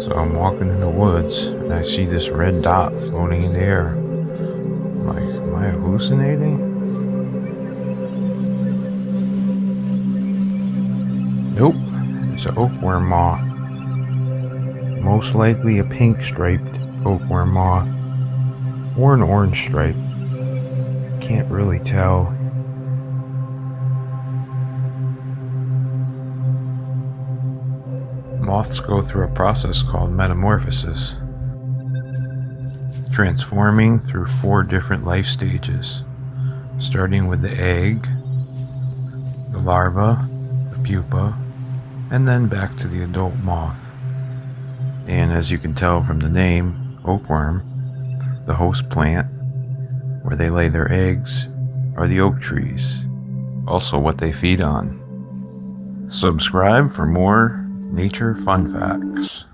So I'm walking in the woods and I see this red dot floating in the air. I'm like, am I hallucinating? Nope, it's an oakworm moth. Most likely a pink striped oakworm moth. Or an orange stripe. Can't really tell. Moths go through a process called metamorphosis, transforming through 4 different life stages, starting with the egg, the larva, the pupa, and then back to the adult moth. And as you can tell from the name, oakworm, the host plant where they lay their eggs are the oak trees, also what they feed on. Subscribe for more nature fun facts.